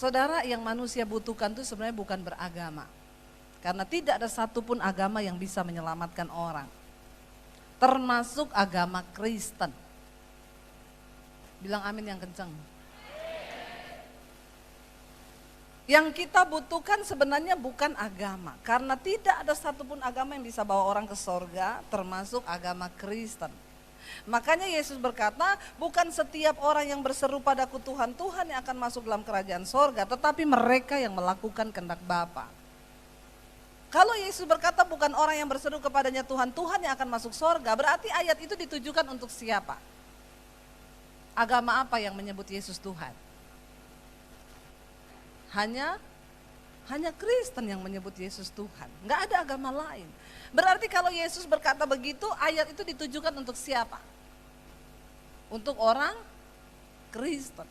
Saudara, yang manusia butuhkan itu sebenarnya bukan beragama. Karena tidak ada satupun agama yang bisa menyelamatkan orang. Termasuk agama Kristen. Bilang amin yang kencang. Yang kita butuhkan sebenarnya bukan agama. Karena tidak ada satupun agama yang bisa bawa orang ke sorga, termasuk agama Kristen. Makanya Yesus berkata, bukan setiap orang yang berseru padaku Tuhan, Tuhan yang akan masuk dalam kerajaan sorga, tetapi mereka yang melakukan kehendak Bapa. Kalau Yesus berkata bukan orang yang berseru kepadanya Tuhan, Tuhan yang akan masuk sorga, berarti ayat itu ditujukan untuk siapa? Agama apa yang menyebut Yesus Tuhan? Hanya Kristen yang menyebut Yesus Tuhan, nggak ada agama lain. Berarti kalau Yesus berkata begitu, ayat itu ditujukan untuk siapa? Untuk orang Kristen.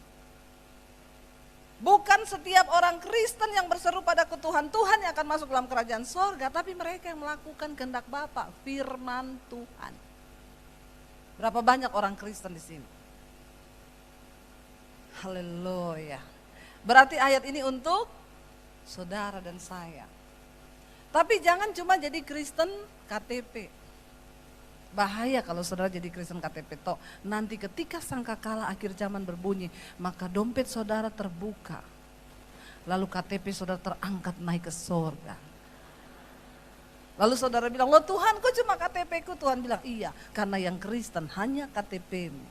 Bukan setiap orang Kristen yang berseru padaku Tuhan, Tuhan yang akan masuk dalam kerajaan sorga, tapi mereka yang melakukan kehendak Bapa, firman Tuhan. Berapa banyak orang Kristen di sini? Haleluya. Berarti ayat ini untuk saudara dan saya. Tapi jangan cuma jadi Kristen KTP. Bahaya kalau saudara jadi Kristen KTP toh. Nanti ketika sangkakala akhir zaman berbunyi, maka dompet saudara terbuka. Lalu KTP saudara terangkat naik ke sorga. Lalu saudara bilang, loh Tuhan kok cuma KTP ku? Tuhan bilang, iya karena yang Kristen hanya KTP-mu.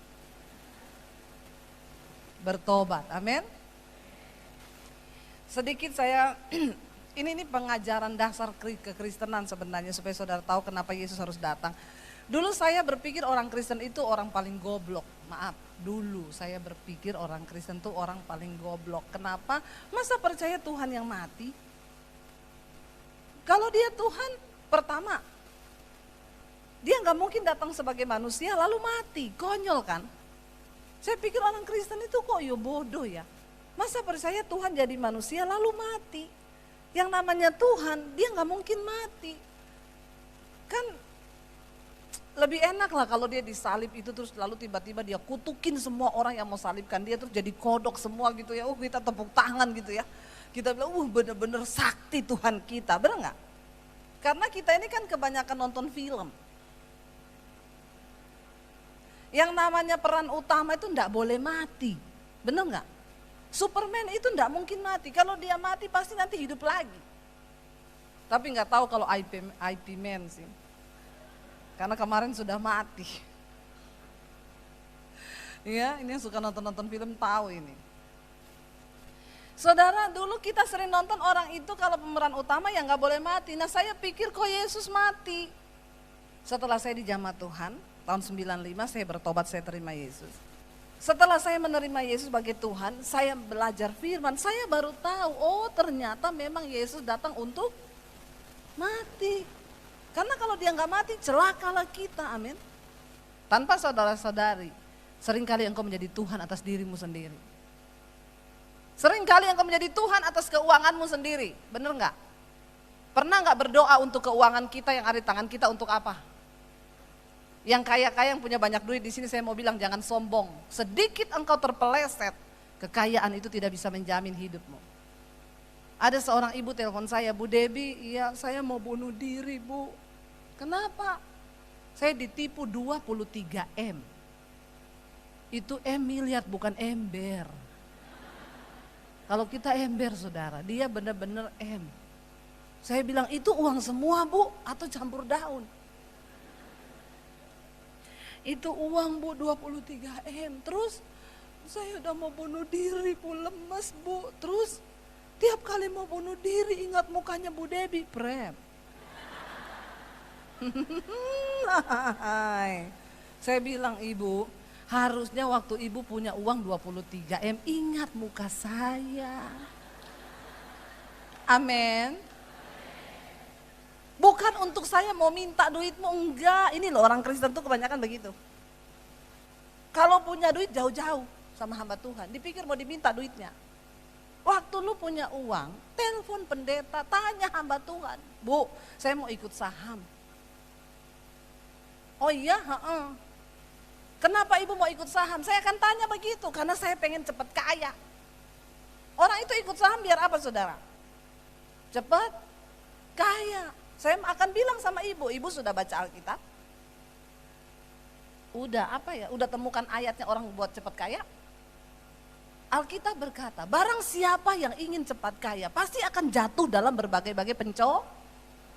Bertobat, amin. Sedikit saya, ini pengajaran dasar kekristenan sebenarnya supaya saudara tahu kenapa Yesus harus datang. Dulu saya berpikir orang Kristen itu orang paling goblok. Maaf, dulu saya berpikir orang Kristen itu orang paling goblok. Kenapa? Masa percaya Tuhan yang mati? Kalau dia Tuhan, pertama, dia nggak mungkin datang sebagai manusia lalu mati. Konyol kan? Saya pikir orang Kristen itu kok bodoh ya. Masa percaya Tuhan jadi manusia lalu mati? Yang namanya Tuhan, dia nggak mungkin mati. Kan lebih enak lah kalau dia disalib itu terus lalu tiba-tiba dia kutukin semua orang yang mau salibkan dia terus jadi kodok semua gitu ya. Kita tepuk tangan gitu ya. Kita bilang bener-bener sakti Tuhan kita, bener gak? Karena kita ini kan kebanyakan nonton film. Yang namanya peran utama itu enggak boleh mati, bener gak? Superman itu enggak mungkin mati, kalau dia mati pasti nanti hidup lagi. Tapi gak tahu kalau IP Man sih. Karena kemarin sudah mati. Ya, ini yang suka nonton film tahu ini. Saudara, dulu kita sering nonton orang itu kalau pemeran utama yang gak boleh mati. Nah saya pikir kok Yesus mati. Setelah saya dijamah Tuhan, tahun 95 saya bertobat, saya terima Yesus. Setelah saya menerima Yesus sebagai Tuhan, saya belajar firman, saya baru tahu, oh ternyata memang Yesus datang untuk mati. Karena kalau dia nggak mati, celakalah kita, amin. Tanpa saudara-saudari, seringkali engkau menjadi Tuhan atas dirimu sendiri. Seringkali engkau menjadi Tuhan atas keuanganmu sendiri, bener nggak? Pernah nggak berdoa untuk keuangan kita yang ada di tangan kita untuk apa? Yang kaya-kaya yang punya banyak duit di sini saya mau bilang jangan sombong. Sedikit engkau terpeleset, kekayaan itu tidak bisa menjamin hidupmu. Ada seorang ibu telepon saya, Bu Debbie, iya saya mau bunuh diri Bu. Kenapa? Saya ditipu 23 M. Itu M miliar bukan ember. Kalau kita ember saudara, dia benar-benar M. Saya bilang itu uang semua Bu atau campur daun? Itu uang Bu 23 M. Terus saya udah mau bunuh diri Bu, lemes Bu. Terus tiap kali mau bunuh diri ingat mukanya Bu Debbie, prem. Saya bilang Ibu, harusnya waktu Ibu punya uang 23 M, ingat muka saya. Amin. Bukan untuk saya mau minta duitmu, enggak. Ini loh orang Kristen tuh kebanyakan begitu. Kalau punya duit jauh-jauh sama hamba Tuhan, dipikir mau diminta duitnya. Waktu lu punya uang, telepon pendeta, tanya hamba Tuhan, Bu, saya mau ikut saham. Oh iya, kenapa ibu mau ikut saham? Saya akan tanya begitu, karena saya pengen cepat kaya. Orang itu ikut saham biar apa saudara? Cepat kaya. Saya akan bilang sama ibu sudah baca Alkitab? Udah apa ya? Udah temukan ayatnya orang buat cepat kaya? Alkitab berkata, barang siapa yang ingin cepat kaya pasti akan jatuh dalam berbagai-bagai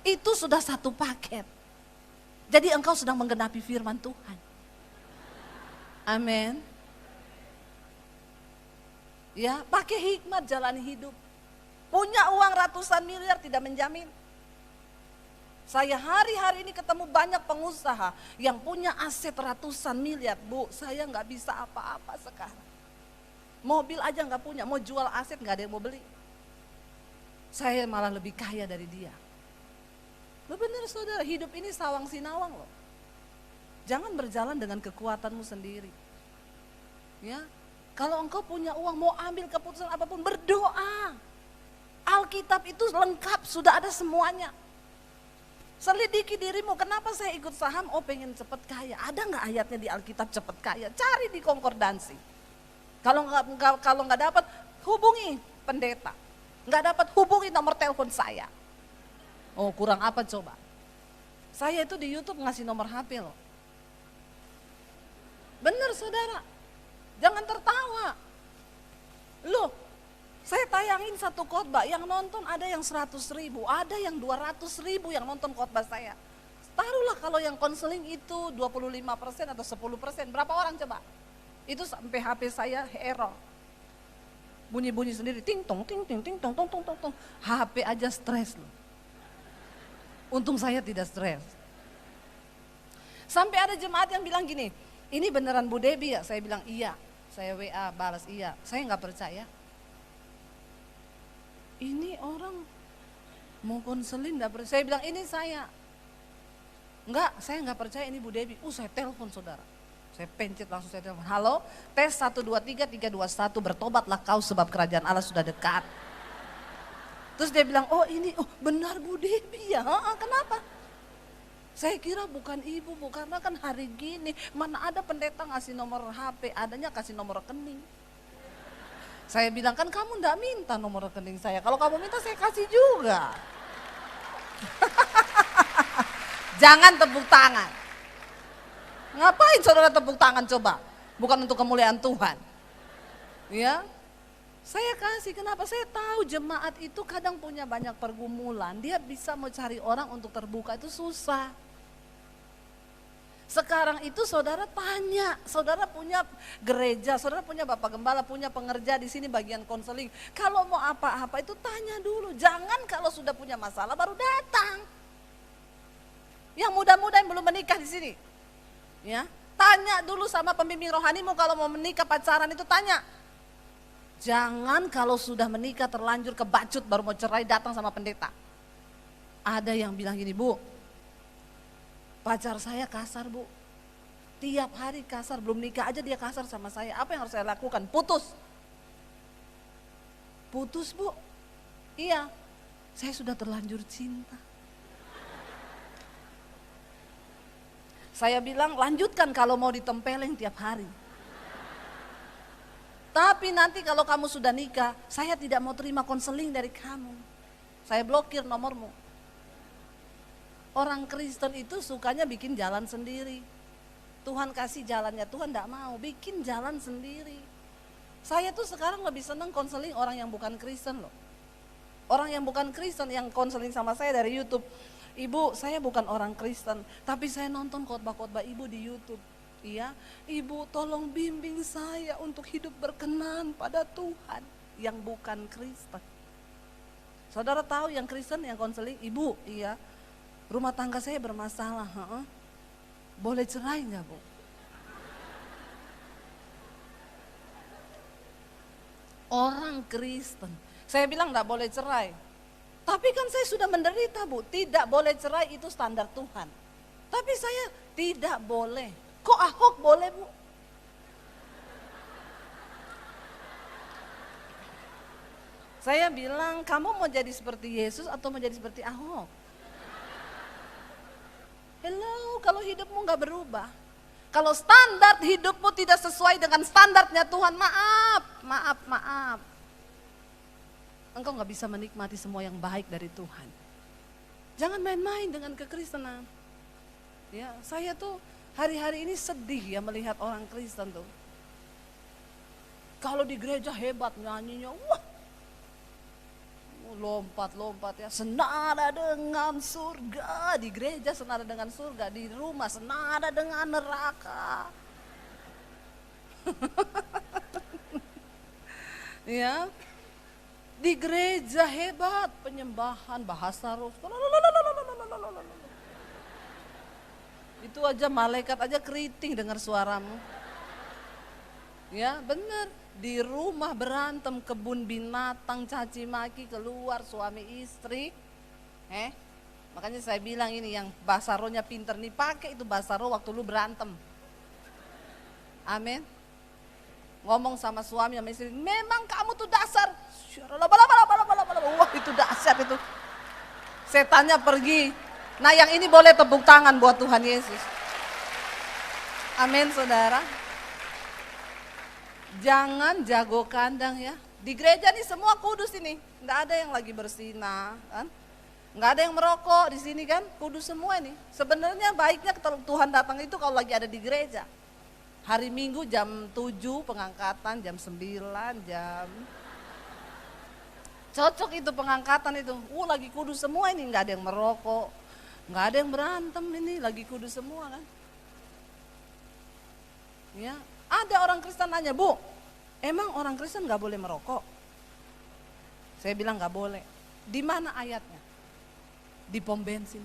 itu sudah satu paket. Jadi engkau sedang menggenapi firman Tuhan. Amin. Ya, pakai hikmat jalani hidup. Punya uang ratusan miliar tidak menjamin. Saya hari-hari ini ketemu banyak pengusaha yang punya aset ratusan miliar. Bu, saya nggak bisa apa-apa sekarang. Mobil aja nggak punya, mau jual aset nggak ada yang mau beli. Saya malah lebih kaya dari dia. Lo benar saudara, hidup ini sawang sinawang loh. Jangan berjalan dengan kekuatanmu sendiri. Ya, kalau engkau punya uang mau ambil keputusan apapun berdoa. Alkitab itu lengkap, sudah ada semuanya. Selidiki dirimu, kenapa saya ikut saham? Oh pengen cepat kaya. Ada nggak ayatnya di Alkitab cepat kaya? Cari di konkordansi. Kalau nggak dapat, hubungi pendeta. Nggak dapat, hubungi nomor telepon saya. Oh kurang apa coba? Saya itu di YouTube ngasih nomor HP loh. Bener saudara, jangan tertawa. Loh, saya tayangin satu khotbah, yang nonton ada yang 100.000, ada yang 200.000 yang nonton khotbah saya. Taruhlah kalau yang konseling itu 25% atau 10%, berapa orang coba? Itu sampai HP saya error. Bunyi-bunyi sendiri, ting tong ting ting ting tong tong tong tong tong. HP aja stres loh. Untung saya tidak stres. Sampai ada jemaat yang bilang gini, ini beneran Bu Debbie ya? Saya bilang iya. Saya WA balas iya. Saya nggak percaya. Ini orang mau konselin nggak percaya. Saya bilang ini saya. Enggak, saya nggak percaya ini Bu Debbie. Saya telepon saudara. Saya pencet langsung saya telepon. Halo, tes 1, 2, 3, 3, 2, 1, bertobatlah kau sebab kerajaan Allah sudah dekat. Terus dia bilang, oh ini, oh benar Bu Debbie ya, kenapa? Saya kira bukan ibu, karena kan hari gini, mana ada pendeta ngasih nomor HP, adanya kasih nomor rekening. Saya bilang, kan kamu enggak minta nomor rekening saya, kalau kamu minta saya kasih juga. Jangan tepuk tangan. Ngapain saudara tepuk tangan coba? Bukan untuk kemuliaan Tuhan. Ya, saya kasih, kenapa? Saya tahu jemaat itu kadang punya banyak pergumulan. Dia bisa mau cari orang untuk terbuka itu susah. Sekarang itu saudara tanya, saudara punya gereja, saudara punya bapak gembala, punya pengerja di sini bagian konseling. Kalau mau apa-apa itu tanya dulu, jangan kalau sudah punya masalah baru datang. Yang muda-muda yang belum menikah di sini. Ya, tanya dulu sama pembimbing rohanimu kalau mau menikah pacaran itu tanya. Jangan kalau sudah menikah terlanjur kebacut baru mau cerai datang sama pendeta. Ada yang bilang gini, Bu, pacar saya kasar Bu. Tiap hari kasar, belum nikah aja dia kasar sama saya. Apa yang harus saya lakukan? Putus. Putus Bu? Iya, saya sudah terlanjur cinta. Saya bilang lanjutkan kalau mau ditempeleng tiap hari. Tapi nanti kalau kamu sudah nikah, saya tidak mau terima konseling dari kamu. Saya blokir nomormu. Orang Kristen itu sukanya bikin jalan sendiri. Tuhan kasih jalannya, Tuhan tidak mau, bikin jalan sendiri. Saya tuh sekarang lebih senang konseling orang yang bukan Kristen loh. Orang yang bukan Kristen yang konseling sama saya dari YouTube. Ibu, saya bukan orang Kristen, tapi saya nonton khotbah-khotbah ibu di YouTube. Iya, ibu tolong bimbing saya untuk hidup berkenan pada Tuhan yang bukan Kristen. Saudara tahu yang Kristen yang konseling, ibu, iya, rumah tangga saya bermasalah, boleh cerai nggak Bu? Orang Kristen, saya bilang nggak boleh cerai. Tapi kan saya sudah menderita Bu, tidak boleh cerai itu standar Tuhan. Tapi saya tidak boleh. Kok Ahok boleh Bu? Saya bilang kamu mau jadi seperti Yesus atau mau jadi seperti Ahok? Hello, kalau hidupmu gak berubah. Kalau standar hidupmu tidak sesuai dengan standarnya Tuhan, maaf. engkau nggak bisa menikmati semua yang baik dari Tuhan. Jangan main-main dengan kekristenan. Ya, saya tuh hari-hari ini sedih ya melihat orang Kristen tuh. Kalau di gereja hebat nyanyinya, wah, lompat-lompat ya, senada dengan surga. Di gereja senada dengan surga, di rumah senada dengan neraka. Ya, di gereja hebat penyembahan, bahasa roh. Itu aja malaikat aja keriting dengar suaramu. Ya, benar. Di rumah berantem, kebun binatang, caci maki, keluar suami istri. Makanya saya bilang ini yang bahasa rohnya pinter nih, pakai itu bahasa roh waktu lu berantem. Amin. Ngomong sama suami sama istri, memang kamu tuh dasar. Wah, itu dahsyat itu. Setannya pergi. Nah, yang ini boleh tepuk tangan buat Tuhan Yesus. Amin, saudara. Jangan jago kandang ya. Di gereja nih semua kudus ini. Nggak ada yang lagi bersinah, kan? Nggak ada yang merokok di sini kan? Kudus semua nih. Sebenarnya baiknya Tuhan datang itu kalau lagi ada di gereja. Hari Minggu jam 7 pengangkatan, jam 9, jam cocok itu pengangkatan itu. Lagi kudus semua ini, nggak ada yang merokok, nggak ada yang berantem ini, lagi kudus semua kan. Ya, ada orang Kristen nanya, Bu, emang orang Kristen nggak boleh merokok? Saya bilang nggak boleh. Di mana ayatnya? Di pom bensin.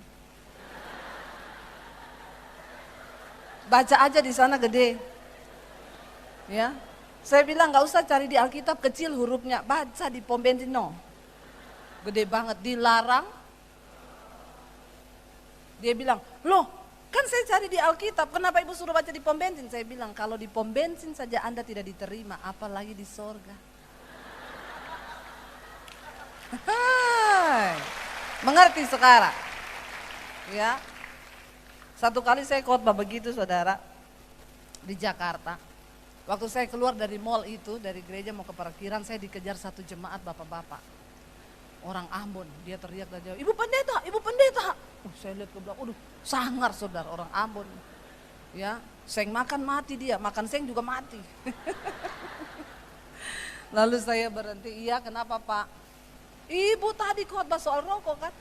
Baca aja di sana gede. Ya. Saya bilang nggak usah cari di Alkitab kecil hurufnya, baca di pom bensin no. Gede banget, dilarang. Dia bilang, "Loh, kan saya cari di Alkitab, kenapa Ibu suruh baca di pom bensin?" Saya bilang, "Kalau di pom bensin saja Anda tidak diterima, apalagi di sorga." Mengerti sekarang? Ya. Satu kali saya khotbah begitu, saudara, di Jakarta. Waktu saya keluar dari mall itu, dari gereja mau ke parkiran, saya dikejar satu jemaat bapak-bapak. Orang Ambon, dia teriak dari jauh, "Ibu pendeta, Ibu pendeta." Saya lihat ke belakang, sangar saudara, orang Ambon. Ya, seng makan mati dia, makan seng juga mati. Lalu saya berhenti, "Iya, kenapa Pak?" "Ibu tadi khotbah soal rokok kan?"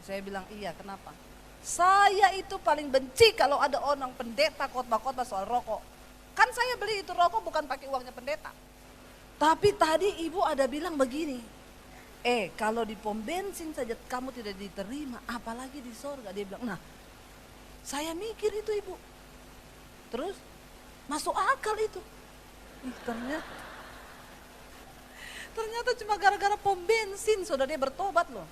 Saya bilang, "Iya, kenapa?" "Saya itu paling benci kalau ada orang pendeta khotbah-khotbah soal rokok. Kan saya beli itu rokok bukan pakai uangnya pendeta. Tapi tadi Ibu ada bilang begini, kalau di pom bensin saja kamu tidak diterima, apalagi di sorga." Dia bilang, "Nah, saya mikir itu Ibu. Terus masuk akal itu." Ternyata cuma gara-gara pom bensin, saudara, dia bertobat loh.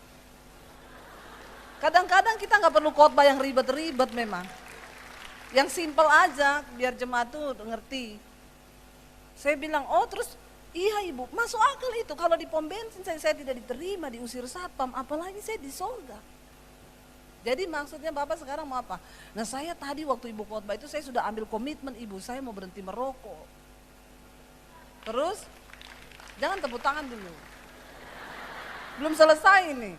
Kadang-kadang kita nggak perlu khotbah yang ribet-ribet memang. Yang simpel aja biar jemaat tuh ngerti. Saya bilang, "Oh terus iya Ibu, masuk akal itu. Kalau di pom bensin saya tidak diterima, diusir satpam, apalagi saya di sorga." Jadi maksudnya Bapak sekarang mau apa? Nah, saya tadi waktu Ibu khotbah itu saya sudah ambil komitmen Ibu, saya mau berhenti merokok. Terus jangan tepuk tangan dulu. Belum selesai ini.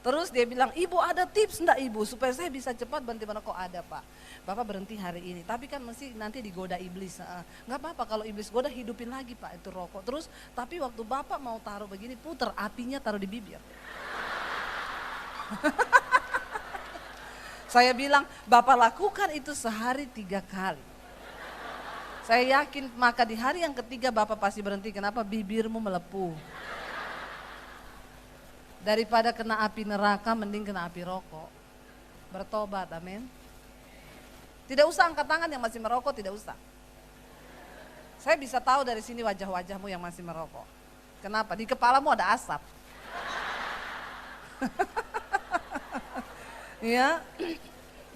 Terus dia bilang, "Ibu ada tips enggak Ibu supaya saya bisa cepat berhenti merokok?" "Ada Pak, Bapak berhenti hari ini, tapi kan mesti nanti digoda iblis." "Enggak apa-apa, kalau iblis goda hidupin lagi Pak itu rokok. Terus tapi waktu Bapak mau taruh begini, puter apinya taruh di bibir." Saya bilang, "Bapak lakukan itu sehari 3 kali. Saya yakin maka di hari yang ketiga Bapak pasti berhenti. Kenapa? Bibirmu melepuh. Daripada kena api neraka, mending kena api rokok." Bertobat, amin. Tidak usah angkat tangan yang masih merokok, tidak usah. Saya bisa tahu dari sini wajah-wajahmu yang masih merokok. Kenapa? Di kepalamu ada asap. Ya,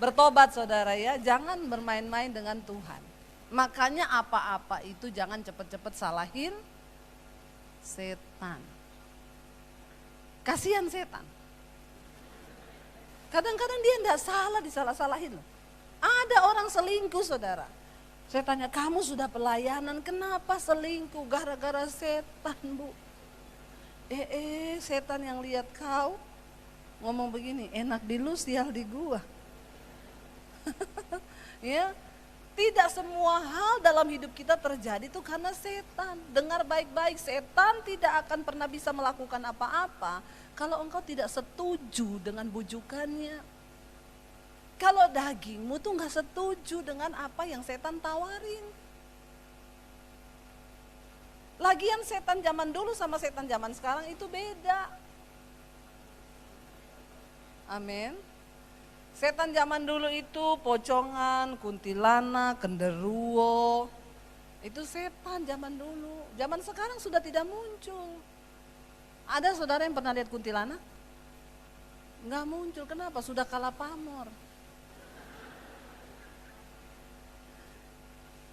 bertobat saudara ya, jangan bermain-main dengan Tuhan. Makanya apa-apa itu jangan cepet-cepet salahin setan. Kasihan setan. Kadang-kadang dia enggak salah, disalah-salahin loh. Ada orang selingkuh saudara. Saya tanya, kamu sudah pelayanan, kenapa selingkuh? Gara-gara setan, Bu. Setan yang lihat kau ngomong begini, enak di lu, sial di gua. Ya, tidak semua hal dalam hidup kita terjadi itu karena setan. Dengar baik-baik, setan tidak akan pernah bisa melakukan apa-apa kalau engkau tidak setuju dengan bujukannya. Kalau dagingmu tuh gak setuju dengan apa yang setan tawarin. Lagian setan zaman dulu sama setan zaman sekarang itu beda. Amin. Setan zaman dulu itu pocongan, kuntilanak, genderuwo. Itu setan zaman dulu. Zaman sekarang sudah tidak muncul. Ada saudara yang pernah lihat kuntilanak? Enggak muncul, kenapa? Sudah kalah pamor.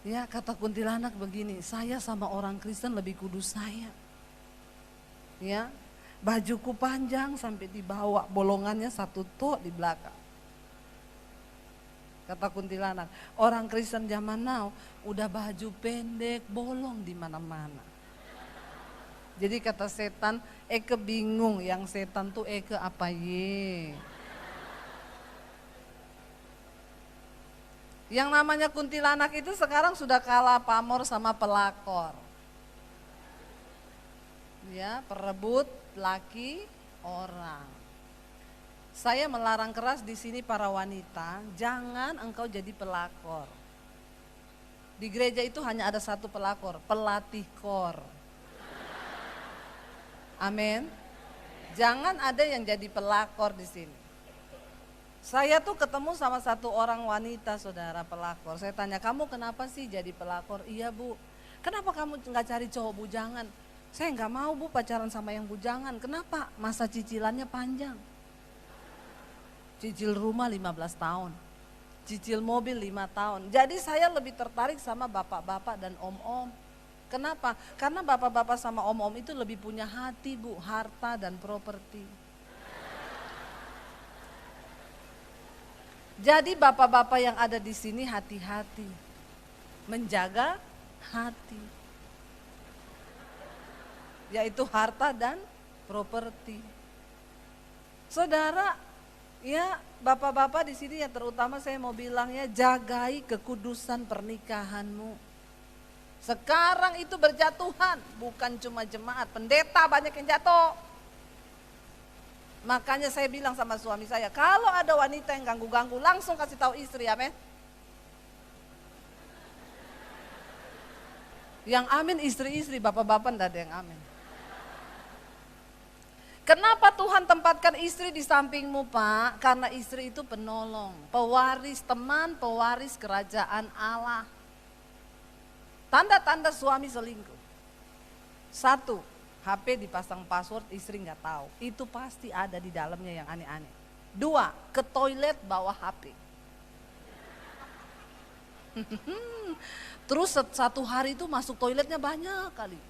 Ya, kata kuntilanak begini, saya sama orang Kristen lebih kudus saya. Ya, bajuku panjang sampai dibawa, bolongannya satu tok di belakang. Kata kuntilanak, orang Kristen zaman now udah baju pendek, bolong di mana-mana. Jadi kata setan, Eke bingung, yang setan tuh Eke apa ye? Yang namanya kuntilanak itu sekarang sudah kalah pamor sama pelakor. Ya, perebut laki orang. Saya melarang keras di sini para wanita, jangan engkau jadi pelakor. Di gereja itu hanya ada satu pelakor, pelatih kor. Amin. Jangan ada yang jadi pelakor di sini. Saya tuh ketemu sama satu orang wanita, saudara, pelakor. Saya tanya, kamu kenapa sih jadi pelakor? Iya, Bu. Kenapa kamu nggak cari cowok bujangan? Saya nggak mau, Bu, pacaran sama yang bujangan. Kenapa? Masa cicilannya panjang. Cicil rumah 15 tahun, cicil mobil 5 tahun. Jadi saya lebih tertarik sama bapak-bapak dan om-om. Kenapa? Karena bapak-bapak sama om-om itu lebih punya hati, Bu, harta dan properti. Jadi bapak-bapak yang ada di sini hati-hati, menjaga hati, yaitu harta dan properti. Saudara, ya, bapak-bapak di sini yang terutama saya mau bilang ya, jagai kekudusan pernikahanmu. Sekarang itu berjatuhan, bukan cuma jemaat, pendeta banyak yang jatuh. Makanya saya bilang sama suami saya, kalau ada wanita yang ganggu-ganggu langsung kasih tahu istri, amin. Yang amin istri-istri, bapak-bapak enggak ada yang amin. Kenapa Tuhan tempatkan istri di sampingmu, Pak? Karena istri itu penolong, pewaris teman, pewaris kerajaan Allah. Tanda-tanda suami selingkuh. 1, HP dipasang password, istri nggak tahu. Itu pasti ada di dalamnya yang aneh-aneh. 2, ke toilet bawa HP. Terus 1 hari itu masuk toiletnya banyak kali.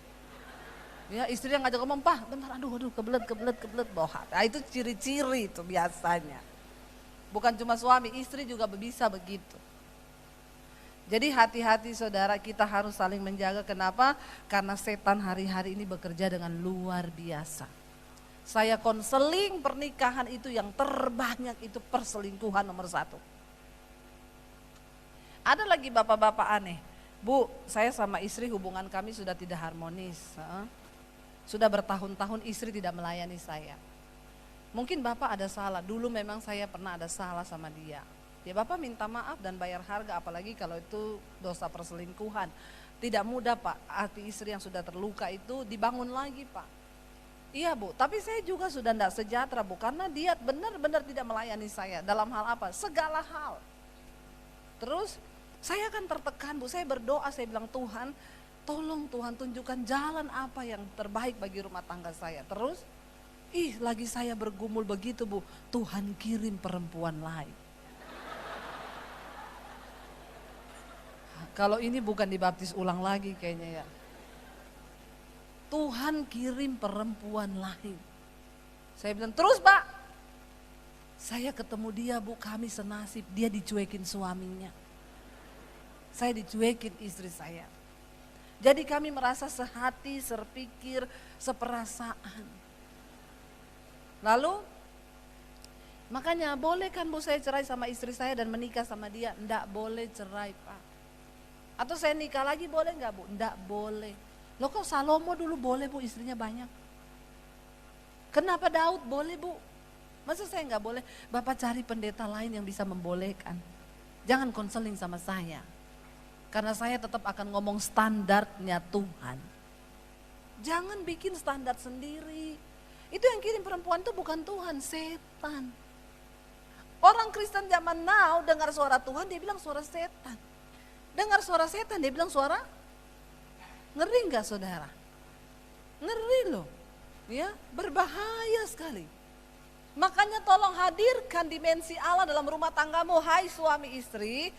Ya, istri yang ngajak ngomong, Pak, bentar, aduh, kebelet, bawa HP. Nah, itu ciri-ciri itu biasanya. Bukan cuma suami, istri juga bisa begitu. Jadi hati-hati saudara, kita harus saling menjaga. Kenapa? Karena setan hari-hari ini bekerja dengan luar biasa. Saya konseling pernikahan itu yang terbanyak itu perselingkuhan nomor 1. Ada lagi bapak-bapak aneh, Bu, saya sama istri hubungan kami sudah tidak harmonis. Sudah bertahun-tahun istri tidak melayani saya. Mungkin Bapak ada salah, dulu memang saya pernah ada salah sama dia. Ya Bapak minta maaf dan bayar harga, apalagi kalau itu dosa perselingkuhan. Tidak mudah Pak, hati istri yang sudah terluka itu dibangun lagi Pak. Iya Bu, tapi saya juga sudah tidak sejahtera Bu, karena dia benar-benar tidak melayani saya. Dalam hal apa? Segala hal. Terus saya akan tertekan Bu, saya berdoa, saya bilang Tuhan, tolong Tuhan tunjukkan jalan apa yang terbaik bagi rumah tangga saya. Terus, lagi saya bergumul begitu Bu, Tuhan kirim perempuan lain. Kalau ini bukan dibaptis ulang lagi kayaknya ya. Tuhan kirim perempuan lain. Saya bilang, terus Pak, saya ketemu dia Bu, kami senasib, dia dicuekin suaminya. Saya dicuekin istri saya. Jadi kami merasa sehati, serpikir, seperasaan. Lalu, makanya boleh kan Bu saya cerai sama istri saya dan menikah sama dia? Enggak boleh cerai Pak. Atau saya nikah lagi boleh enggak Bu? Enggak boleh. Loh kok Salomo dulu boleh Bu, istrinya banyak? Kenapa Daud boleh Bu? Masa saya enggak boleh? Bapak cari pendeta lain yang bisa membolehkan. Jangan konseling sama saya. Karena saya tetap akan ngomong standarnya Tuhan. Jangan bikin standar sendiri. Itu yang kirim perempuan itu bukan Tuhan, setan. Orang Kristen zaman now dengar suara Tuhan dia bilang suara setan. Dengar suara setan dia bilang suara, ngeri enggak saudara? Ngeri loh, ya berbahaya sekali. Makanya tolong hadirkan dimensi Allah dalam rumah tanggamu, hai suami istri.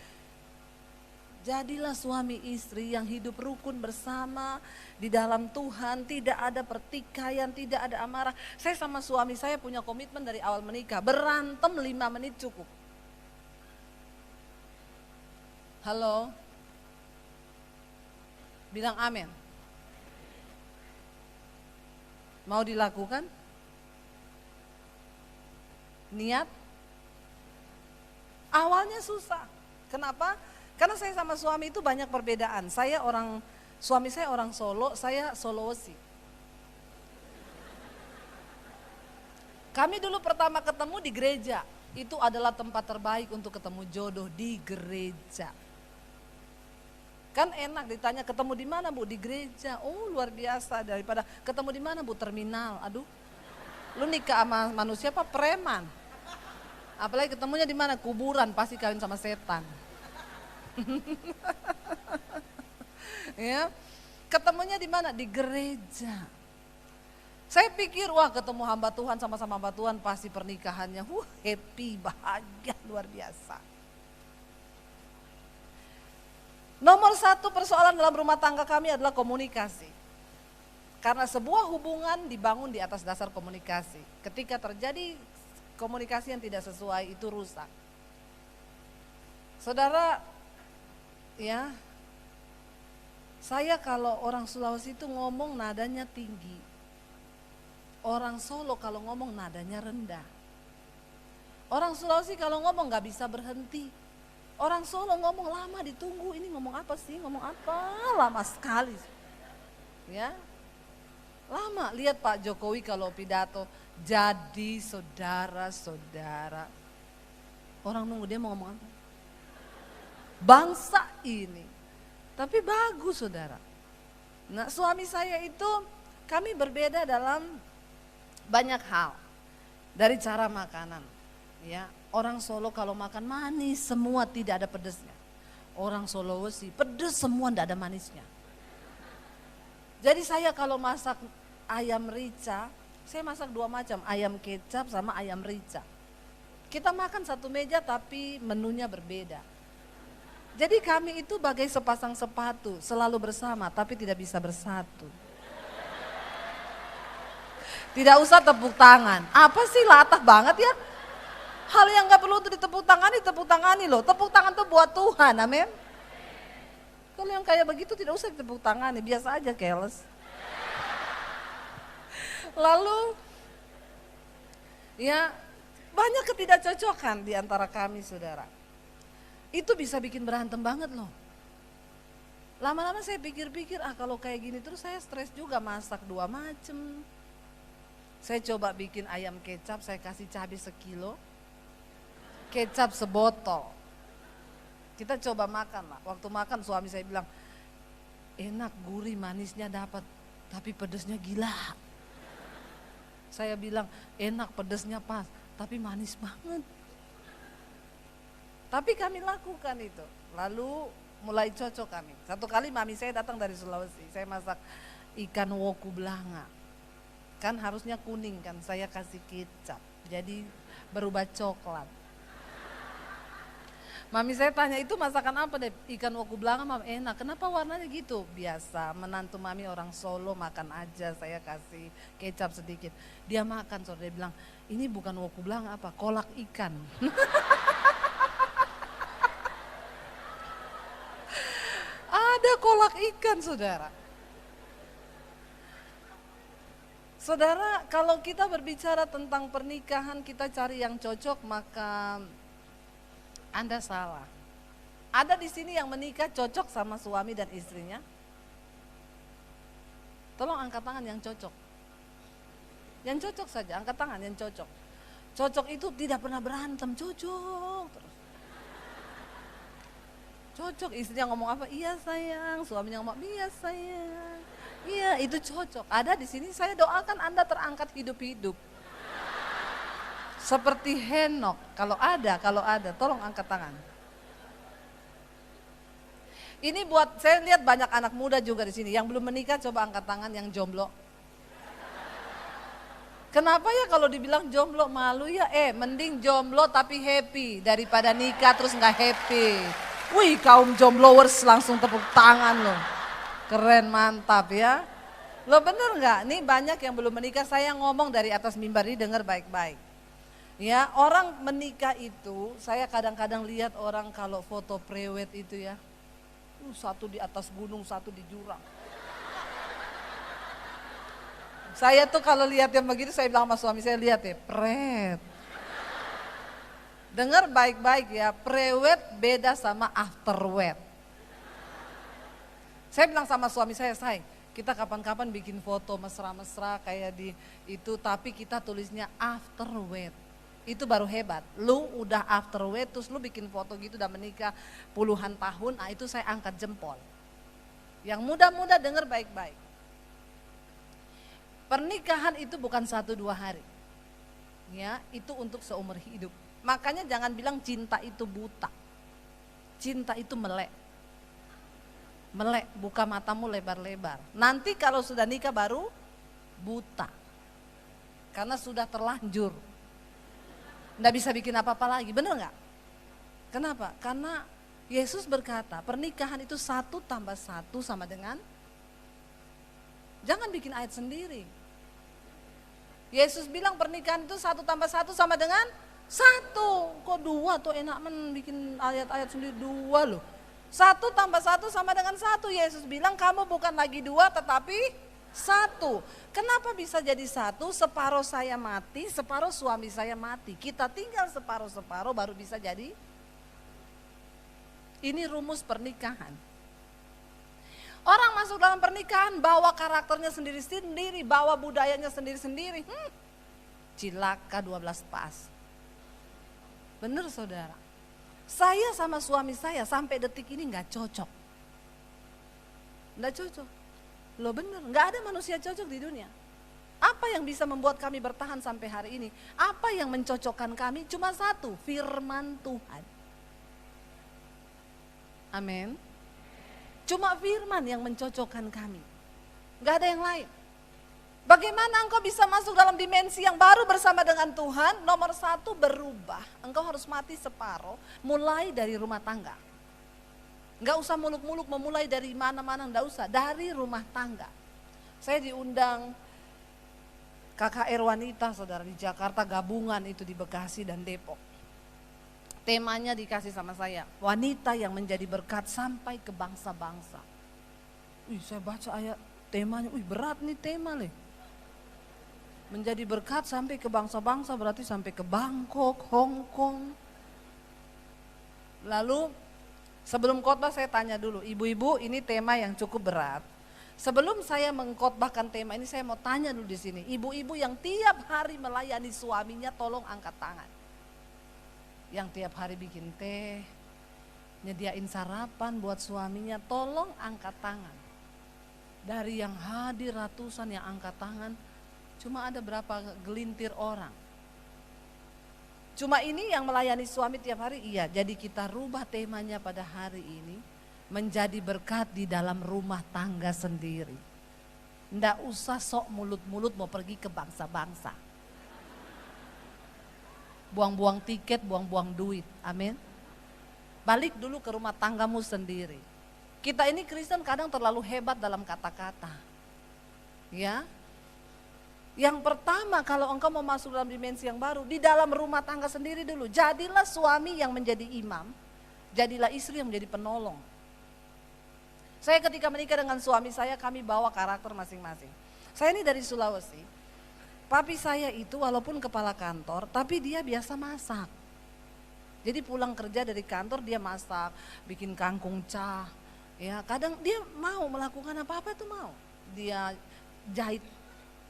Jadilah suami istri yang hidup rukun bersama di dalam Tuhan, tidak ada pertikaian, tidak ada amarah. Saya sama suami saya punya komitmen dari awal menikah, berantem 5 menit cukup. Halo? Bilang amin. Mau dilakukan? Niat? Awalnya susah. Kenapa? Karena saya sama suami itu banyak perbedaan. Suami saya orang Solo, saya Sulawesi. Kami dulu pertama ketemu di gereja. Itu adalah tempat terbaik untuk ketemu jodoh, di gereja. Kan enak ditanya ketemu di mana Bu? Di gereja. Oh luar biasa, daripada ketemu di mana Bu? Terminal. Aduh, lu nikah sama manusia apa preman? Apalagi ketemunya di mana? Kuburan, pasti kawin sama setan. Ya, ketemunya di mana? Di gereja. Saya pikir wah ketemu hamba Tuhan, sama-sama hamba Tuhan pasti pernikahannya happy, bahagia, luar biasa. Nomor 1 persoalan dalam rumah tangga kami adalah komunikasi. Karena sebuah hubungan dibangun di atas dasar komunikasi. Ketika terjadi komunikasi yang tidak sesuai itu rusak. Saudara, ya, saya kalau orang Sulawesi itu ngomong nadanya tinggi. Orang Solo kalau ngomong nadanya rendah. Orang Sulawesi kalau ngomong gak bisa berhenti. Orang Solo ngomong lama ditunggu, ini ngomong apa sih, ngomong apa, lama sekali. Ya, lama. Lihat Pak Jokowi kalau pidato, jadi saudara-saudara. Orang nunggu dia mau ngomong apa? Bangsa ini. Tapi bagus saudara. Nah suami saya itu kami berbeda dalam banyak hal. Dari cara makanan. Ya, orang Solo kalau makan manis semua tidak ada pedesnya. Orang Sulawesi pedes semua tidak ada manisnya. Jadi saya kalau masak ayam rica, saya masak 2 macam, ayam kecap sama ayam rica. Kita makan satu meja tapi menunya berbeda. Jadi kami itu bagai sepasang sepatu, selalu bersama tapi tidak bisa bersatu. Tidak usah tepuk tangan, apa sih latah banget ya? Hal yang gak perlu untuk ditepuk tangani loh. Tepuk tangan tuh buat Tuhan, amin. Kalau yang kayak begitu tidak usah ditepuk tangani, biasa aja careless. Lalu, ya banyak ketidakcocokan di antara kami saudara. Itu bisa bikin berantem banget loh. Lama-lama saya pikir-pikir, kalau kayak gini terus saya stres juga masak 2 macam. Saya coba bikin ayam kecap, saya kasih cabai 1 kilo. Kecap sebotol. Kita coba makan lah. Waktu makan suami saya bilang, enak, gurih, manisnya dapat, tapi pedesnya gila. Saya bilang, enak, pedesnya pas, tapi manis banget. Tapi kami lakukan itu. Lalu mulai cocok kami. Satu kali mami saya datang dari Sulawesi, saya masak ikan woku belanga. Kan harusnya kuning kan, saya kasih kecap, jadi berubah coklat. Mami saya tanya, itu masakan apa deh? Ikan woku belanga, Mami, enak. Kenapa warnanya gitu? Biasa, menantu mami orang Solo makan aja, saya kasih kecap sedikit. Dia makan, saudara, dia bilang, ini bukan woku belanga apa? Kolak ikan. kolak ikan, saudara. Saudara, kalau kita berbicara tentang pernikahan, kita cari yang cocok, maka Anda salah. Ada di sini yang menikah cocok sama suami dan istrinya? Tolong angkat tangan yang cocok. Yang cocok saja, angkat tangan yang cocok. Cocok itu tidak pernah berantem, cocok terus. Cocok, istrinya ngomong apa? Iya sayang, suaminya ngomong iya sayang. Iya, itu cocok. Ada di sini, saya doakan Anda terangkat hidup-hidup. Seperti Henok, kalau ada, tolong angkat tangan. Ini buat, saya lihat banyak anak muda juga di sini. Yang belum menikah coba angkat tangan yang jomblo. Kenapa ya kalau dibilang jomblo malu ya? Mending jomblo tapi happy daripada nikah terus nggak happy. Wih, kaum jombloers langsung tepuk tangan loh. Keren, mantap ya. Lo bener nggak? Nih banyak yang belum menikah, saya ngomong dari atas mimbar ini, dengar baik-baik. Ya, orang menikah itu, saya kadang-kadang lihat orang kalau foto prewed itu ya. Satu di atas gunung, satu di jurang. Saya tuh kalau lihat yang begitu, saya bilang sama suami saya, lihat ya, pret. Dengar baik-baik ya, prewed beda sama afterwed. Saya bilang sama suami saya, say, kita kapan-kapan bikin foto mesra-mesra kayak di itu, tapi kita tulisnya afterwed. Itu baru hebat. Lu udah afterwed, terus lu bikin foto gitu udah menikah puluhan tahun, nah itu saya angkat jempol. Yang muda-muda dengar baik-baik. Pernikahan itu bukan 1-2 hari. Ya, itu untuk seumur hidup. Makanya jangan bilang cinta itu buta. Cinta itu melek. Melek, buka matamu lebar-lebar. Nanti kalau sudah nikah baru buta. Karena sudah terlanjur. Nggak bisa bikin apa-apa lagi, bener nggak? Kenapa? Karena Yesus berkata pernikahan itu 1 tambah 1 sama dengan, jangan bikin ayat sendiri. Yesus bilang pernikahan itu 1 tambah 1 sama dengan 1. Kok 2 tuh enak bikin ayat-ayat sendiri 2 loh. 1 tambah 1 sama dengan 1. Yesus bilang kamu bukan lagi 2 tetapi 1. Kenapa bisa jadi 1? Separuh saya mati, separuh suami saya mati. Kita tinggal separuh-separuh baru bisa jadi. Ini rumus pernikahan. Orang masuk dalam pernikahan bawa karakternya sendiri-sendiri, bawa budayanya sendiri-sendiri. Cilaka 12 pas. Bener saudara. Saya sama suami saya sampai detik ini gak cocok. Gak cocok. Loh bener, gak ada manusia cocok di dunia. Apa yang bisa membuat kami bertahan sampai hari ini? Apa yang mencocokkan kami? Cuma satu, firman Tuhan. Amin. Cuma firman yang mencocokkan kami. Gak ada yang lain. Bagaimana engkau bisa masuk dalam dimensi yang baru bersama dengan Tuhan? Nomor 1, berubah. Engkau harus mati separuh, mulai dari rumah tangga. Enggak usah muluk-muluk memulai dari mana-mana, enggak usah. Dari rumah tangga. Saya diundang KKR wanita saudara di Jakarta, gabungan itu di Bekasi dan Depok. Temanya dikasih sama saya, wanita yang menjadi berkat sampai ke bangsa-bangsa. Saya baca ayat temanya, berat nih tema nih. Menjadi berkat sampai ke bangsa-bangsa berarti sampai ke Bangkok, Hong Kong. Lalu sebelum khotbah saya tanya dulu, ibu-ibu ini tema yang cukup berat. Sebelum saya mengkhotbahkan tema ini saya mau tanya dulu di sini, ibu-ibu yang tiap hari melayani suaminya tolong angkat tangan. Yang tiap hari bikin teh, nyediain sarapan buat suaminya, tolong angkat tangan. Dari yang hadir ratusan yang angkat tangan, cuma ada berapa gelintir orang. Cuma ini yang melayani suami tiap hari, iya. Jadi kita rubah temanya pada hari ini, menjadi berkat di dalam rumah tangga sendiri. Nggak usah sok mulut-mulut mau pergi ke bangsa-bangsa. Buang-buang tiket, buang-buang duit, amin. Balik dulu ke rumah tanggamu sendiri. Kita ini Kristen kadang terlalu hebat dalam kata-kata. Ya. Yang pertama kalau engkau mau masuk dalam dimensi yang baru, di dalam rumah tangga sendiri dulu. Jadilah suami yang menjadi imam, jadilah istri yang menjadi penolong. Saya ketika menikah dengan suami saya, kami bawa karakter masing-masing. Saya ini dari Sulawesi. Papi saya itu walaupun kepala kantor, tapi dia biasa masak. Jadi pulang kerja dari kantor dia masak, bikin kangkung cah. Ya, kadang dia mau melakukan apa-apa itu mau. Dia jahit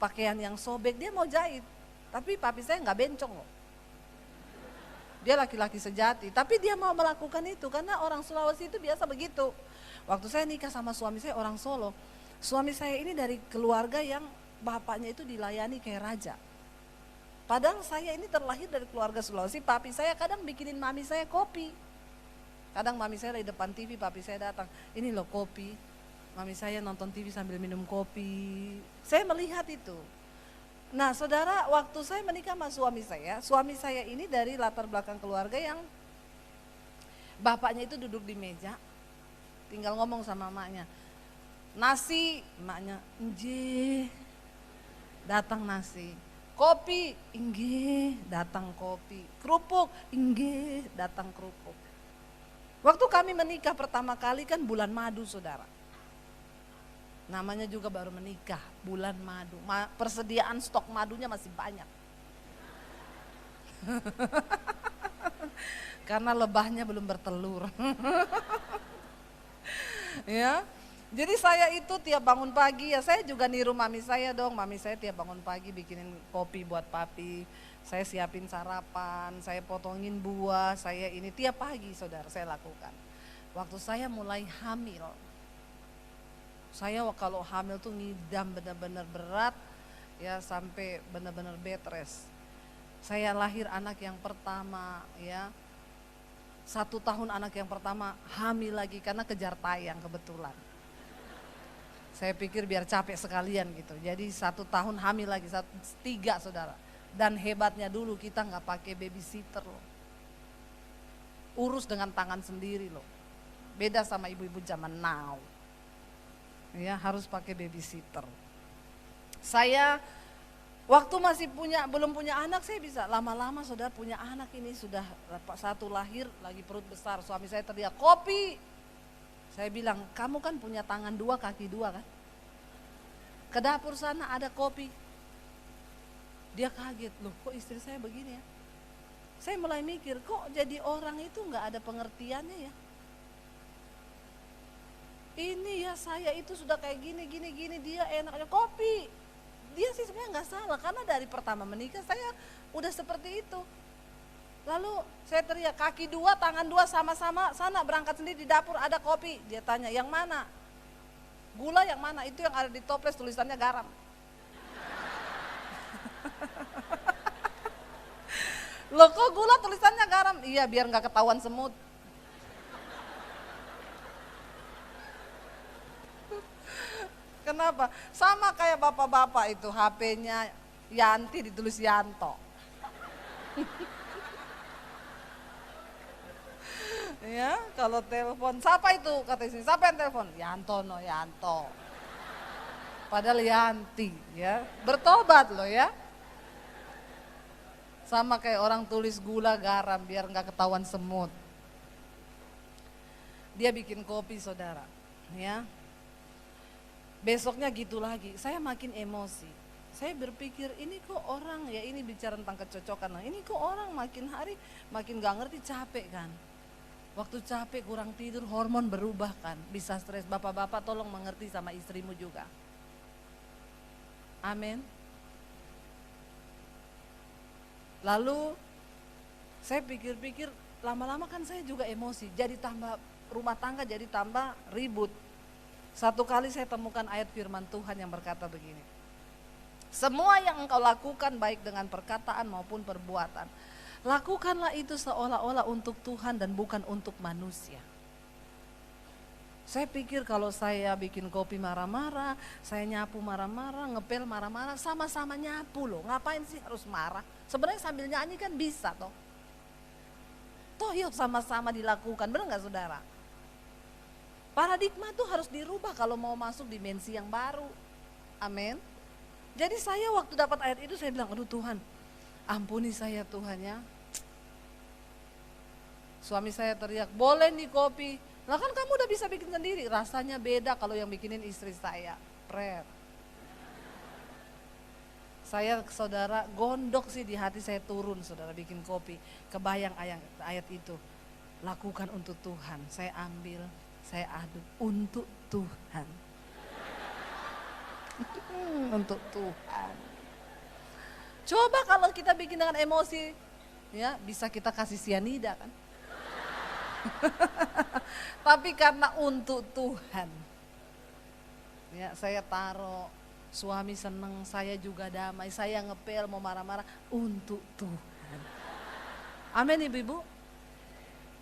pakaian yang sobek, dia mau jahit. Tapi papi saya nggak bencong loh. Dia laki-laki sejati, tapi dia mau melakukan itu karena orang Sulawesi itu biasa begitu. Waktu saya nikah sama suami saya orang Solo, suami saya ini dari keluarga yang bapaknya itu dilayani kayak raja. Padahal saya ini terlahir dari keluarga Sulawesi, papi saya kadang bikinin mami saya kopi. Kadang mami saya di depan TV, papi saya datang, ini loh kopi. Mami saya nonton TV sambil minum kopi. Saya melihat itu. Nah saudara, waktu saya menikah sama suami saya ini dari latar belakang keluarga yang bapaknya itu duduk di meja, tinggal ngomong sama emaknya, nasi, emaknya, nje, datang nasi. Kopi, inggih, datang kopi. Kerupuk, inggih, datang kerupuk. Waktu kami menikah pertama kali kan bulan madu saudara. Namanya juga baru menikah, bulan madu. Persediaan stok madunya masih banyak. Karena lebahnya belum bertelur. Ya. Jadi saya itu tiap bangun pagi ya saya juga niru mami saya dong. Mami saya tiap bangun pagi bikinin kopi buat papi. Saya siapin sarapan, saya potongin buah, saya ini tiap pagi saudara saya lakukan. Waktu saya mulai hamil, saya kalau hamil tuh ngidam benar-benar berat ya sampai benar-benar bed rest. Saya lahir anak yang pertama ya, 1 tahun anak yang pertama hamil lagi karena kejar tayang kebetulan. Saya pikir biar capek sekalian gitu. Jadi 1 tahun hamil lagi, 3 saudara. Dan hebatnya dulu kita nggak pakai babysitter loh. Urus dengan tangan sendiri loh. Beda sama ibu-ibu zaman now. Ya harus pakai babysitter. Saya waktu masih belum punya anak saya bisa lama-lama saudara punya anak ini sudah 1 lahir lagi perut besar. Suami saya teriak kopi. Saya bilang, kamu kan punya tangan 2, kaki 2 kan? Ke dapur sana ada kopi. Dia kaget, loh kok istri saya begini ya? Saya mulai mikir, kok jadi orang itu gak ada pengertiannya ya? Ini ya saya itu sudah kayak gini, dia enaknya kopi. Dia sih sebenarnya gak salah, karena dari pertama menikah saya udah seperti itu. Lalu saya teriak kaki 2, tangan 2 sama-sama sana berangkat sendiri di dapur ada kopi. Dia tanya yang mana? Gula yang mana? Itu yang ada di toples tulisannya garam. Loh kok gula tulisannya garam? Iya biar gak ketahuan semut. Kenapa? Sama kayak bapak-bapak itu HP-nya Yanti ditulis Yanto. Ya, kalau telepon, siapa itu? Kata istri, siapa yang telepon? Yanto. Padahal Yanti, ya. Bertobat loh ya. Sama kayak orang tulis gula garam biar nggak ketahuan semut. Dia bikin kopi saudara, ya. Besoknya gitu lagi, saya makin emosi. Saya berpikir ini kok orang ya ini bicara tentang kecocokan. Nah, ini kok orang makin hari makin gak ngerti capek kan. Waktu capek kurang tidur hormon berubah kan, bisa stres. Bapak-bapak tolong mengerti sama istrimu juga. Amin. Lalu saya pikir-pikir lama-lama kan saya juga emosi, jadi tambah rumah tangga jadi tambah ribut. Satu kali saya temukan ayat firman Tuhan yang berkata begini. Semua yang engkau lakukan baik dengan perkataan maupun perbuatan, lakukanlah itu seolah-olah untuk Tuhan dan bukan untuk manusia. Saya pikir kalau saya bikin kopi marah-marah, saya nyapu marah-marah, ngepel marah-marah, sama-sama nyapu loh. Ngapain sih harus marah? Sebenarnya sambil nyanyi kan bisa toh. Toh yuk sama-sama dilakukan, benar gak saudara? Paradigma tuh harus dirubah kalau mau masuk dimensi yang baru. Amin. Jadi saya waktu dapat ayat itu saya bilang, aduh Tuhan, ampuni saya Tuhan ya. Suami saya teriak, boleh nih kopi, Lah kan kamu udah bisa bikin sendiri, rasanya beda kalau yang bikinin istri saya. Pret. Saya saudara gondok sih di hati saya turun saudara bikin kopi. Kebayang ayat itu. Lakukan untuk Tuhan. Saya ambil, saya aduk untuk Tuhan. Untuk Tuhan. Coba kalau kita bikin dengan emosi, ya bisa kita kasih sianida kan. Tapi karena untuk Tuhan, ya saya taruh, suami seneng, saya juga damai, saya ngepel mau marah-marah untuk Tuhan. Amin ibu-ibu.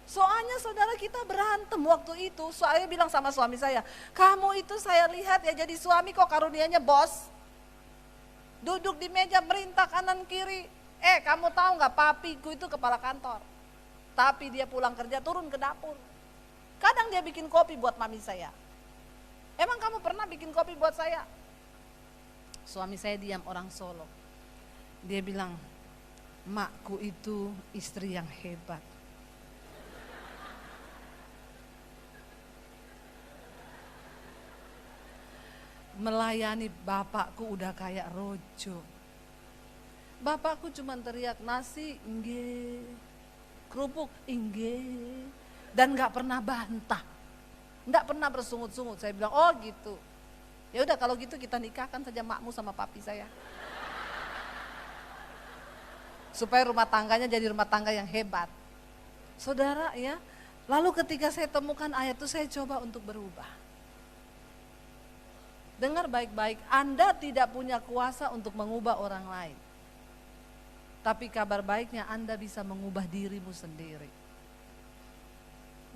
Soalnya saudara kita berantem waktu itu, saya bilang sama suami saya, kamu itu saya lihat ya jadi suami kok karunianya bos. Duduk di meja merintah kanan kiri, kamu tahu nggak papiku itu kepala kantor. Tapi dia pulang kerja turun ke dapur. Kadang dia bikin kopi buat mami saya. Emang kamu pernah bikin kopi buat saya? Suami saya diam, orang Solo. Dia bilang, makku itu istri yang hebat. Melayani bapakku udah kayak rojo. Bapakku cuma teriak nasi, nggih. Kerupuk, inggih, dan nggak pernah bantah, nggak pernah bersungut-sungut. Saya bilang, oh gitu, ya udah kalau gitu kita nikahkan saja makmu sama papi saya, supaya rumah tangganya jadi rumah tangga yang hebat, saudara ya. Lalu ketika saya temukan ayat itu, saya coba untuk berubah. Dengar baik-baik, Anda tidak punya kuasa untuk mengubah orang lain. Tapi kabar baiknya Anda bisa mengubah dirimu sendiri.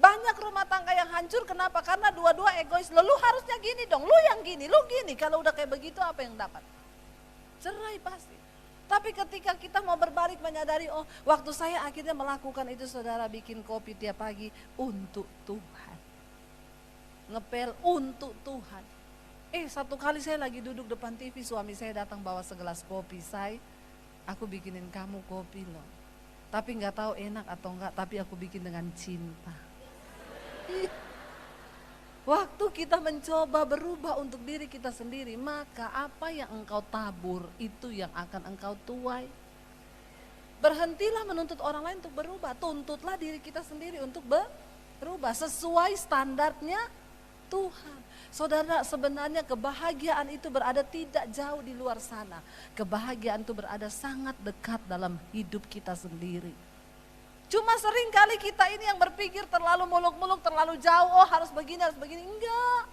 Banyak rumah tangga yang hancur, kenapa? Karena dua-dua egois. Lu harusnya gini dong, lu yang gini, lu gini. Kalau udah kayak begitu apa yang dapat? Cerai pasti. Tapi ketika kita mau berbalik menyadari, oh waktu saya akhirnya melakukan itu saudara, bikin kopi tiap pagi untuk Tuhan. Ngepel untuk Tuhan. Satu kali saya lagi duduk depan TV, suami saya datang bawa segelas kopi. Aku bikinin kamu kopi loh, tapi nggak tahu enak atau enggak, tapi aku bikin dengan cinta. Waktu kita mencoba berubah untuk diri kita sendiri, maka apa yang engkau tabur itu yang akan engkau tuai. Berhentilah menuntut orang lain untuk berubah, tuntutlah diri kita sendiri untuk berubah sesuai standarnya Tuhan. Saudara, sebenarnya kebahagiaan itu berada tidak jauh di luar sana. Kebahagiaan itu berada sangat dekat dalam hidup kita sendiri. Cuma sering kali kita ini yang berpikir terlalu muluk-muluk, terlalu jauh, oh harus begini, enggak.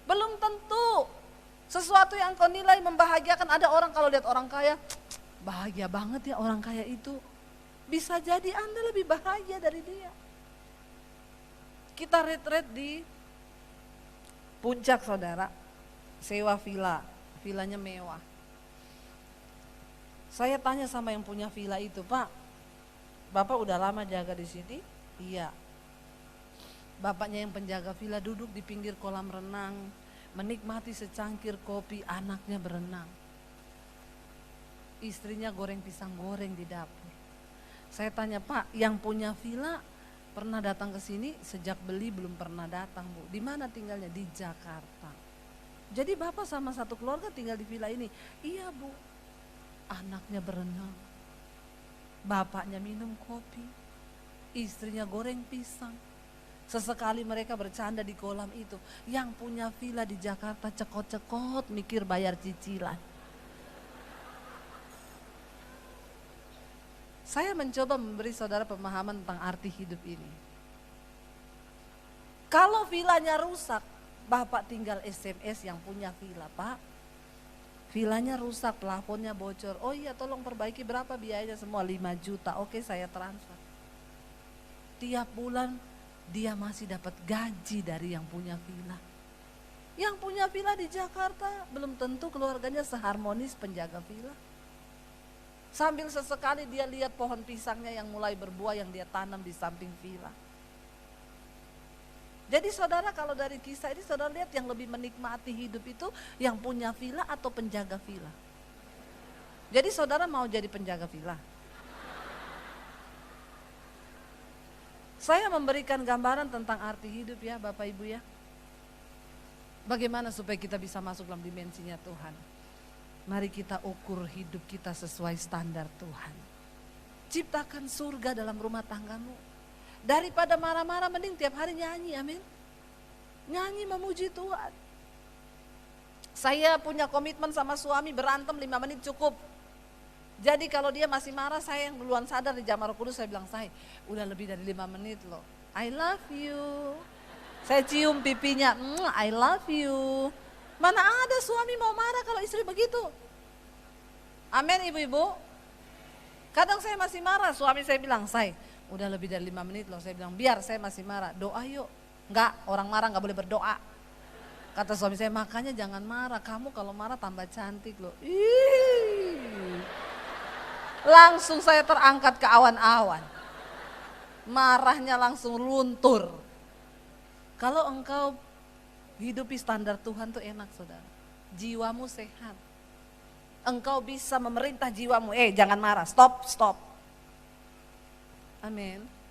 Belum tentu. Sesuatu yang kau nilai membahagiakan, ada orang kalau lihat orang kaya, bahagia banget ya orang kaya itu. Bisa jadi Anda lebih bahagia dari dia. Kita retret di Puncak saudara, sewa villanya mewah. Saya tanya sama yang punya villa itu, Pak, Bapak udah lama jaga di sini? Iya. Bapaknya yang penjaga villa duduk di pinggir kolam renang, menikmati secangkir kopi, anaknya berenang. Istrinya goreng pisang goreng di dapur. Saya tanya, Pak, yang punya villa pernah datang ke sini? Sejak beli belum pernah datang, Bu. Di mana tinggalnya? Di Jakarta. Jadi Bapak sama satu keluarga tinggal di villa ini? Iya, Bu. Anaknya berenang, bapaknya minum kopi, istrinya goreng pisang. Sesekali mereka bercanda di kolam itu. Yang punya villa di Jakarta cekot-cekot mikir bayar cicilan. Saya mencoba memberi saudara pemahaman tentang arti hidup ini. Kalau villanya rusak, Bapak tinggal SMS yang punya villa, Pak. Villanya rusak, plafonnya bocor. Oh iya, tolong perbaiki, berapa biayanya? Semua 5 juta. Oke, saya transfer. Tiap bulan dia masih dapat gaji dari yang punya villa. Yang punya villa di Jakarta belum tentu keluarganya seharmonis penjaga villa. Sambil sesekali dia lihat pohon pisangnya yang mulai berbuah yang dia tanam di samping villa. Jadi saudara, kalau dari kisah ini saudara lihat yang lebih menikmati hidup itu yang punya villa atau penjaga villa? Jadi saudara mau jadi penjaga villa? Saya memberikan gambaran tentang arti hidup ya Bapak Ibu ya. Bagaimana supaya kita bisa masuk dalam dimensinya Tuhan. Mari kita ukur hidup kita sesuai standar Tuhan. Ciptakan surga dalam rumah tanggamu. Daripada marah-marah mending tiap hari nyanyi, amin. Nyanyi memuji Tuhan. Saya punya komitmen sama suami, berantem 5 menit cukup. Jadi kalau dia masih marah, saya yang duluan sadar di Jamaah Roh Kudus, saya bilang, "Say, udah lebih dari 5 menit loh. I love you." Saya cium pipinya, "I love you." Mana ada suami mau marah kalau istri begitu? Amin ibu-ibu. Kadang saya masih marah, suami saya bilang, "Say, udah lebih dari 5 menit loh." Saya bilang, "Biar saya masih marah, doa yuk." Enggak, orang marah enggak boleh berdoa. Kata suami saya, "Makanya jangan marah, kamu kalau marah tambah cantik loh." Langsung saya terangkat ke awan-awan. Marahnya langsung luntur. Kalau engkau hidupi standar Tuhan tuh enak saudara. Jiwamu sehat. Engkau bisa memerintah jiwamu, jangan marah, stop. Amin.